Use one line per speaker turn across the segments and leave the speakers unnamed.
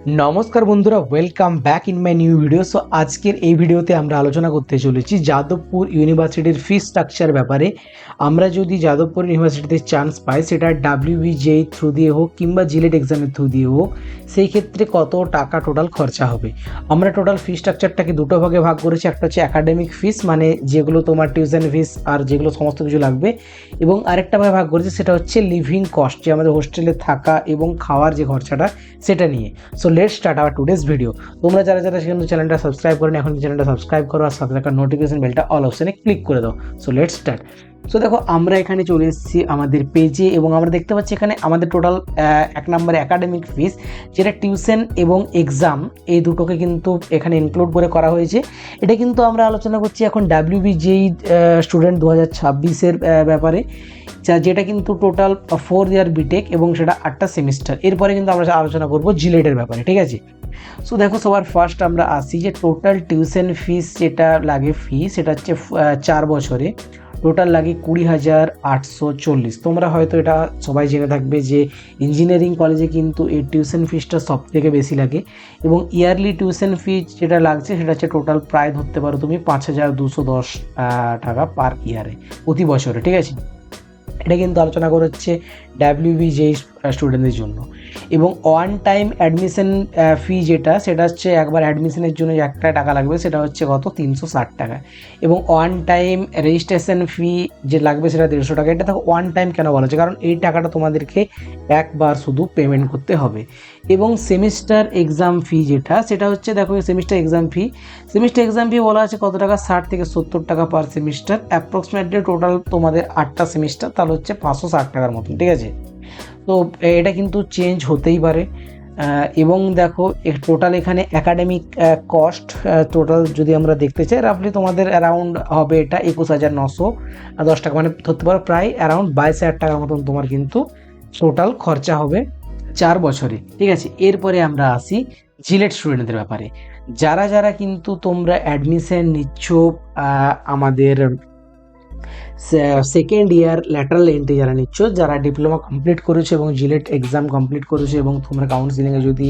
নমস্কার বন্ধুরা, welcome back in my new video. So আজকের এই ভিডিওতে আমরা আলোচনা করতে চলেছি যাদবপুর ইউনিভার্সিটির ফি স্ট্রাকচার ব্যাপারে। আমরা যদি যাদবপুর ইউনিভার্সিটিতে চান্স পাই, সেটা WBJEE থ্রু দিয়ে হোক কিংবা জিলেট এক্সামের থ্রু দিয়ে হোক, সেই ক্ষেত্রে কত টাকা টোটাল খরচা হবে। আমরা টোটাল ফি স্ট্রাকচারটাকে দুটো ভাগে ভাগ করেছি। একটা হচ্ছে একাডেমিক ফিস, মানে যেগুলো তোমার টিউশন ফিস আর যেগুলো সমস্ত কিছু লাগবে, এবং আরেকটা ভাগে ভাগ করেছি সেটা হচ্ছে লিভিং কস্ট, যে আমাদের হোস্টেলে থাকা এবং খাওয়ার যে খরচাটা সেটা নিয়ে। So let's start our today's video. তোমরা যারা যারা সেখানে চ্যানেলটা সাবস্ক্রাইব করেন, এখন চ্যানেলটা সাবস্ক্রাইব করো আর সাথে থাকা নোটিফিকেশন বেলটা অল অপশনে ক্লিক করে দাও। So let's start. সো দেখো, আমরা এখানে চলে এসেছি আমাদের পেজে, এবং আমরা দেখতে পাচ্ছি এখানে আমাদের টোটাল এক নম্বরে একাডেমিক ফিস, যেটা টিউশন এবং এক্সাম এই দুটোকে কিন্তু এখানে ইনক্লুড করে করা হয়েছে। এটা কিন্তু আমরা আলোচনা করছি এখন WBJEE স্টুডেন্ট 2026-এর ব্যাপারে, যেটা কিন্তু টোটাল 4 ইয়ার বিটেক এবং সেটা 8টা সেমিস্টার। এরপরে কিন্তু আমরা আলোচনা করবো জিলেটের ব্যাপারে, ঠিক আছে। সো দেখো, সবার ফার্স্ট আমরা আসি যে টোটাল টিউশন ফিস যেটা লাগে, সেটা হচ্ছে 4 বছরে টোটাল লাগে 20,840। তোমরা হয়তো এটা সবাই জেনে থাকবে যে ইঞ্জিনিয়ারিং কলেজে কিন্তু এই টিউশন ফিসটা সব থেকে বেশি লাগে, এবং ইয়ারলি টিউশন ফি যেটা লাগছে সেটা হচ্ছে টোটাল প্রায় ধরতে পারো তুমি 5,210 টাকা পার ইয়ারে, প্রতি বছরে, ঠিক আছে। এটা কিন্তু আলোচনা করা হচ্ছে WBJEE স্টুডেন্টদের জন্য। এবং ওয়ান টাইম অ্যাডমিশন ফি যেটা, সেটা হচ্ছে একবার অ্যাডমিশনের জন্য একটা টাকা লাগবে, সেটা হচ্ছে কত 360 টাকা। এবং ওয়ান টাইম রেজিস্ট্রেশন ফি যে লাগবে সেটা 150 টাকা। এটা দেখো ওয়ান টাইম কেন বলা হচ্ছে, কারণ এই টাকাটা তোমাদেরকে একবার শুধু পেমেন্ট করতে হবে। এবং সেমিস্টার এক্সাম ফি যেটা, সেটা হচ্ছে দেখো সেমিস্টার এক্সাম ফি বলা আছে কত টাকা, 60 থেকে 70 টাকা পার সেমিস্টার। অ্যাপ্রক্সিমেটলি টোটাল তোমাদের 8টা সেমিস্টার, তাহলে হচ্ছে 560 টাকার মতন, ঠিক আছে। তো এটা কিন্তু চেঞ্জ হতেই পারে। এবং দেখো টোটাল এখানে একাডেমিক কস্ট টোটাল যদি আমরা দেখতে চাই, রাফলি তোমাদের অ্যারাউন্ড হবে এটা 21,910 টাকা, মানে ধরতে পারো প্রায় অ্যারাউন্ড 22,000 টাকার মতন তোমার কিন্তু টোটাল খরচা হবে 4 বছরে, ঠিক আছে। এরপরে আমরা আসি জিলেট স্টুডেন্টদের ব্যাপারে। যারা যারা কিন্তু তোমরা অ্যাডমিশন নিচ্ছ আমাদের সেকেন্ড ইয়ার ল্যাটারাল এন্ট্রি যারা নিচ্ছ, যারা ডিপ্লোমা কমপ্লিট করেছো এবং জিলেট এক্সাম কমপ্লিট করেছো, এবং তোমরা কাউন্সিলিংয়ে যদি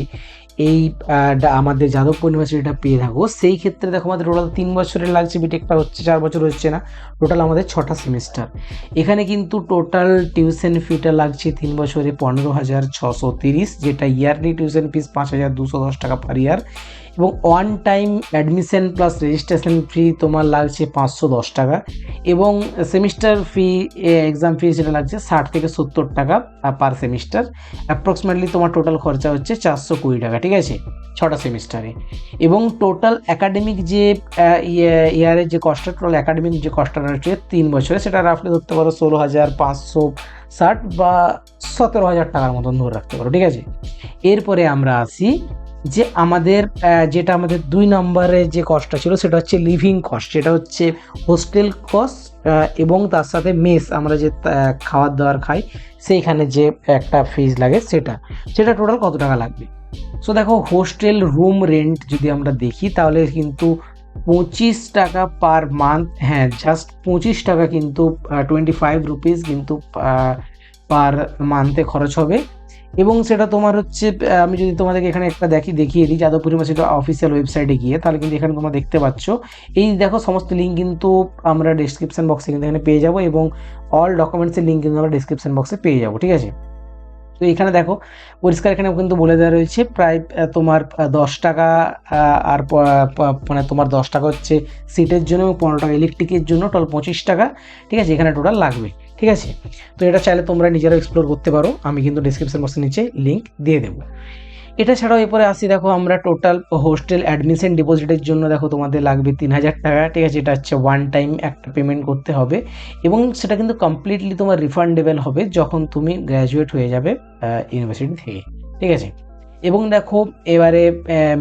এই আমাদের যাদবপুর ইউনিভার্সিটিটা পেয়ে থাকো, সেই ক্ষেত্রে দেখো আমাদের টোটাল 3 বছরের লাগছে, বিটেকটা হচ্ছে 4 বছর হচ্ছে না, টোটাল আমাদের 6টা সেমিস্টার। এখানে কিন্তু টোটাল টিউশন ফিটা লাগছে 3 বছরে 15,630, যেটা ইয়ারলি টিউশন ফিস 5,210 টাকা পার ইয়ার। এবং one time admission plus registration fee তোমার লাগছে 510 টাকা। এবং সেমিস্টার ফি, এক্সাম ফি যেটা লাগছে 60 থেকে 70 টাকা পার সেমিস্টার। অ্যাপ্রক্সিমেটলি তোমার টোটাল খরচা হচ্ছে 420 টাকা, ঠিক আছে, 6টা সেমিস্টারে। এবং টোটাল একাডেমিক যে ইয়ারের যে কস্টটা, টোটাল একাডেমিক যে কস্টটা রয়েছে 3 বছরে, সেটা রাফলি ধরতে পারো 16,560 বা 17,000 টাকার মতন ধরে রাখতে পারো, ঠিক আছে। এরপরে আমরা আসি যে আমাদের যেটা আমাদের 2 নম্বরে যে কস্টটা ছিল, সেটা হচ্ছে লিভিং কস্ট, যেটা হচ্ছে হোস্টেল কস্ট এবং তার সাথে মেস, আমরা যে খাবার দাবার খাই সেইখানে যে একটা ফিজ লাগে, সেটা টোটাল কত টাকা লাগবে। সো দেখো, হোস্টেল রুম রেন্ট যদি আমরা দেখি, তাহলে কিন্তু 25 টাকা পার মান্থ, হ্যাঁ জাস্ট 25 টাকা কিন্তু 25 রুপিস কিন্তু পার মান্থে খরচ হবে। এবং সেটা তোমার হচ্ছে, আমি যদি তোমাদেরকে এখানে একটা দেখিয়ে দিই যাদবপুর ইউনিভার্সিটি অফিসিয়াল ওয়েবসাইটে গিয়ে, তাহলে কিন্তু এখানে তোমরা দেখতে পাচ্ছ, এই দেখো সমস্ত লিঙ্ক কিন্তু আমরা ডিসক্রিপশন বক্সে কিন্তু এখানে পেয়ে যাবো, এবং অল ডকুমেন্টসের লিঙ্ক কিন্তু আমরা ডিসক্রিপশন বক্সে পেয়ে যাবো, ঠিক আছে। তো এখানে দেখো পরিষ্কার এখানে কিন্তু বলে দেওয়া রয়েছে প্রায় তোমার 10 টাকা, আর মানে তোমার 10 টাকা হচ্ছে সিটের জন্য এবং 15 টাকা ইলেকট্রিকের জন্য, টোটাল 25 টাকা, ঠিক আছে, এখানে টোটাল লাগবে, ঠিক আছে। তো এটা চাইলে তোমরা নিজেরাও এক্সপ্লোর করতে পারো, আমি কিন্তু ডিসক্রিপশন বক্সের নিচে লিঙ্ক দিয়ে দেবো। এটা ছাড়াও এরপরে আসি, দেখো আমরা টোটাল হোস্টেল অ্যাডমিশন ডিপোজিটের জন্য দেখো তোমাদের লাগবে 3,000 টাকা, ঠিক আছে। এটা হচ্ছে ওয়ান টাইম একটা পেমেন্ট করতে হবে, এবং সেটা কিন্তু কমপ্লিটলি তোমার রিফান্ডেবল হবে যখন তুমি গ্র্যাজুয়েট হয়ে যাবে ইউনিভার্সিটি থেকে, ঠিক আছে। এবং দেখো এবারে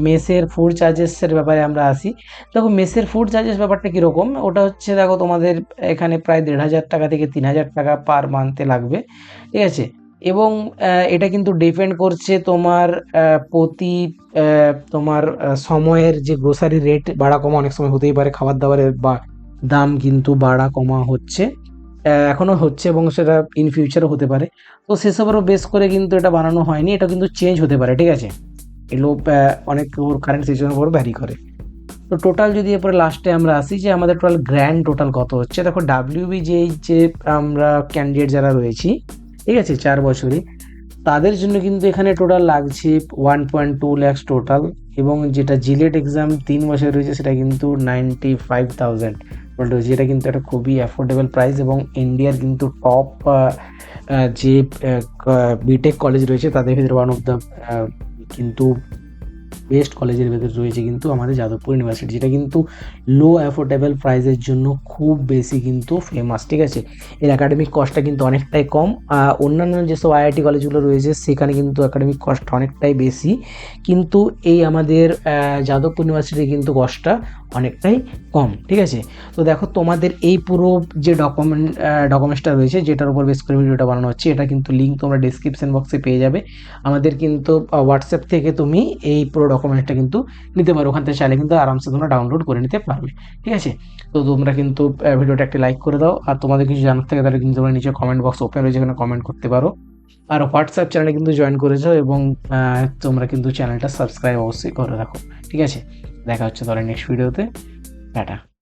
মেসের ফুড চার্জেসের ব্যাপারে আমরা আসি। দেখো মেসের ফুড চার্জেস ব্যাপারটা কীরকম, ওটা হচ্ছে দেখো তোমাদের এখানে প্রায় 1,500 টাকা থেকে 3,000 টাকা পার মান্থে লাগবে, ঠিক আছে। এবং এটা কিন্তু ডিপেন্ড করছে তোমার প্রতি তোমার সময়ের যে গ্রোসারি রেট বাড়া কমা অনেক সময় হতেই পারে, খাবার দাবারের বা দাম কিন্তু বাড়া কমা হচ্ছে, এখনও হচ্ছে, এবং সেটা ইন ফিউচারও হতে পারে। তো সেসবেরও বেস করে কিন্তু এটা বানানো হয়নি, এটা কিন্তু চেঞ্জ হতে পারে, ঠিক আছে। এগুলো অনেক কারেন্ট সিচুয়েশনের উপর ভ্যারি করে। তো টোটাল যদি এরপরে লাস্টে আমরা আসি যে আমাদের টোটাল গ্র্যান্ড টোটাল কত হচ্ছে, দেখো ডাব্লিউবি যে আমরা ক্যান্ডিডেট যারা রয়েছি, ঠিক আছে, 4 বছরই, তাদের জন্য কিন্তু এখানে টোটাল লাগছে 1.2 ল্যাক্স টোটাল, এবং যেটা জিলেট এক্সাম 3 বছর রয়েছে সেটা কিন্তু 95,000 টোটাল রয়েছে, যেটা কিন্তু একটা খুবই অ্যাফোর্ডেবল প্রাইস, এবং ইন্ডিয়ার কিন্তু টপ যে বিটেক কলেজ রয়েছে তাদের ভিতরে ওয়ান অফ দ্য কিন্তু বেস্ট কলেজের ভেতরে রয়েছে কিন্তু আমাদের যাদবপুর ইউনিভার্সিটি, যেটা কিন্তু লো অ্যাফোর্ডেবল প্রাইসের জন্য খুব বেশি কিন্তু ফেমাস, ঠিক আছে। এর একাডেমিক কস্টটা কিন্তু অনেকটাই কম, অন্যান্য যেসব আইআইটি কলেজগুলো রয়েছে সেখানে কিন্তু একাডেমিক কস্ট অনেকটাই বেশি, কিন্তু এই আমাদের যাদবপুর ইউনিভার্সিটি কিন্তু কস্টটা অনেকটাই কম, ঠিক আছে। তো দেখো তোমাদের এই পুরো যে ডকুমেন্টসটা রয়েছে যেটার উপর বেস করে ভিডিওটা বানানো হচ্ছে, এটা কিন্তু লিঙ্ক তোমরা ডিসক্রিপশন বক্সে পেয়ে যাবে। আমাদের কিন্তু হোয়াটসঅ্যাপ থেকে তুমি এই পুরো ডকুমেন্টসটা কিন্তু নিতে পারো, ওখান থেকে চাইলে কিন্তু আরামসে তোমরা ডাউনলোড করে নিতে পারবে, ঠিক আছে। তো তোমরা কিন্তু ভিডিওটা একটি লাইক করে দাও, আর তোমাদের কিছু জানার থাকে তাহলে কিন্তু তোমরা নিচে কমেন্ট বক্স ওপেন রয়েছে, এখানে কমেন্ট করতে পারো। আর হোয়াটসঅ্যাপ চ্যানেলে কিন্তু জয়েন করেছো, এবং তোমরা কিন্তু চ্যানেলটা সাবস্ক্রাইব অবশ্যই করে রাখো, ঠিক আছে। দেখা হচ্ছে তাহলে নেক্সট ভিডিওতে। টাটা।